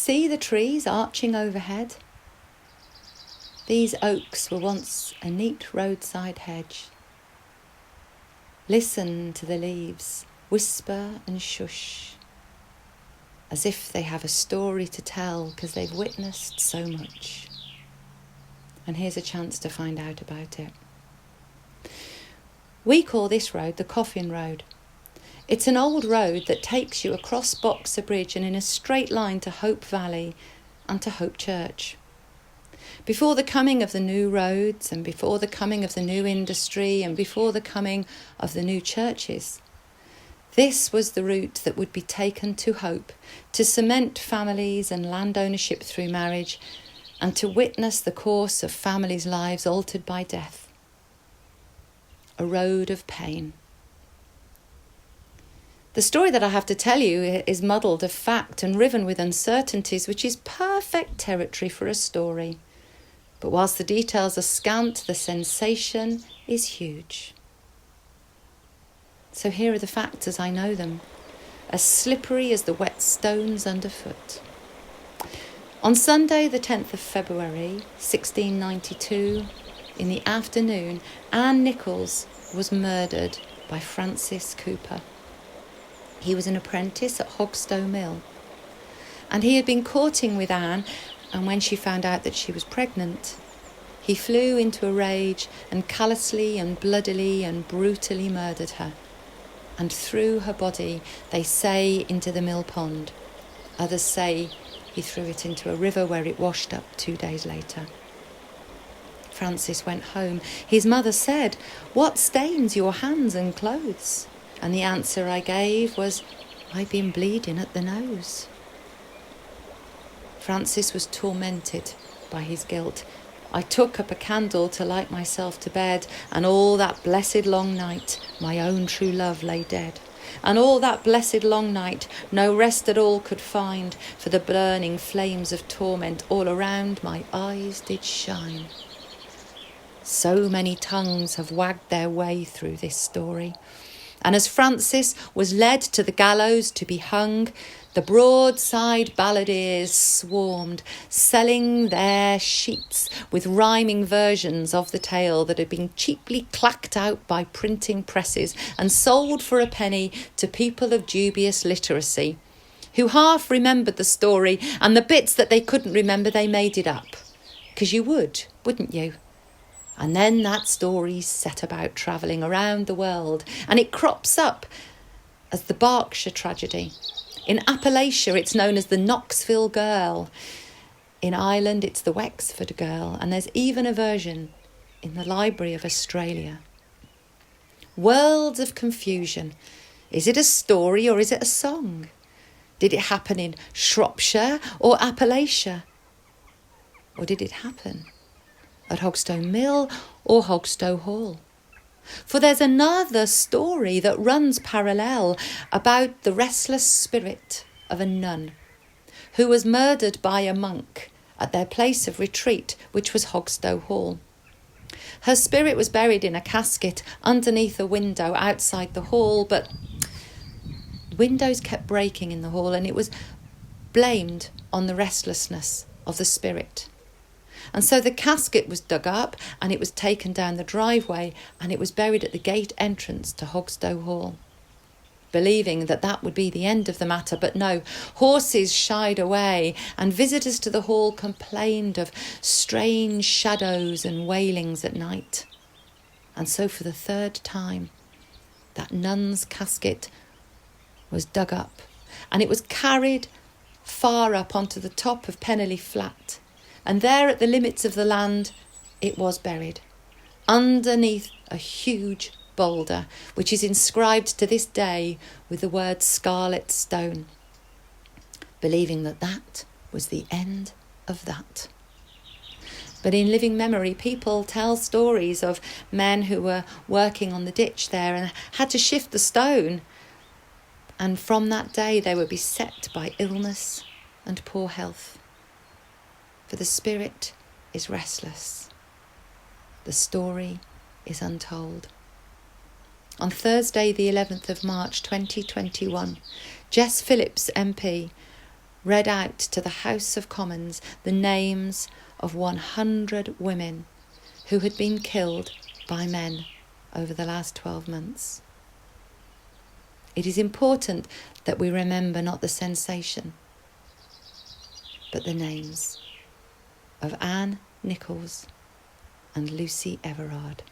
See the trees arching overhead? These oaks were once a neat roadside hedge. Listen to the leaves whisper and shush, as if they have a story to tell because they've witnessed so much. And here's a chance to find out about it. We call this road the Coffin Road. It's an old road that takes you across Boxer Bridge and in a straight line to Hope Valley and to Hope Church. Before the coming of the new roads and before the coming of the new industry and before the coming of the new churches, this was the route that would be taken to Hope, to cement families and land ownership through marriage, and to witness the course of families' lives altered by death. A road of pain. The story that I have to tell you is muddled of fact and riven with uncertainties, which is perfect territory for a story. But whilst the details are scant, the sensation is huge. So here are the facts as I know them, as slippery as the wet stones underfoot. On Sunday, the 10th of February, 1692, in the afternoon, Anne Nichols was murdered by Francis Cooper. He was an apprentice at Hogstow Mill, and he had been courting with Anne, and when she found out that she was pregnant, he flew into a rage and callously and bloodily and brutally murdered her, and threw her body, they say, into the mill pond. Others say he threw it into a river where it washed up 2 days later. Francis went home. His mother said, "What stains your hands and clothes?" And the answer I gave was, "I've been bleeding at the nose." Francis was tormented by his guilt. I took up a candle to light myself to bed, and all that blessed long night my own true love lay dead. And all that blessed long night no rest at all could find, for the burning flames of torment all around my eyes did shine. So many tongues have wagged their way through this story. And as Francis was led to the gallows to be hung, the broadside balladeers swarmed, selling their sheets with rhyming versions of the tale that had been cheaply clacked out by printing presses and sold for a penny to people of dubious literacy, who half remembered the story, and the bits that they couldn't remember they made it up. 'Cause you would, wouldn't you? And then that story set about travelling around the world, and it crops up as the Berkshire tragedy. In Appalachia, it's known as the Knoxville Girl. In Ireland, it's the Wexford Girl, and there's even a version in the Library of Australia. Worlds of confusion. Is it a story or is it a song? Did it happen in Shropshire or Appalachia? Or did it happen at Hogstow Mill or Hogstow Hall? For there's another story that runs parallel about the restless spirit of a nun who was murdered by a monk at their place of retreat, which was Hogstow Hall. Her spirit was buried in a casket underneath a window outside the hall, but windows kept breaking in the hall, and it was blamed on the restlessness of the spirit. And so the casket was dug up and it was taken down the driveway and it was buried at the gate entrance to Hogstow Hall, believing that that would be the end of the matter. But no, horses shied away and visitors to the hall complained of strange shadows and wailings at night. And so for the third time, that nun's casket was dug up and it was carried far up onto the top of Peneley Flat. And there at the limits of the land, it was buried, underneath a huge boulder, which is inscribed to this day with the word Scarlet Stone, believing that that was the end of that. But in living memory, people tell stories of men who were working on the ditch there and had to shift the stone. And from that day, they were beset by illness and poor health. For the spirit is restless. The story is untold. On Thursday, the 11th of March 2021, Jess Phillips MP read out to the House of Commons the names of 100 women who had been killed by men over the last 12 months. It is important that we remember not the sensation, but the names of Anne Nichols and Lucy Everard.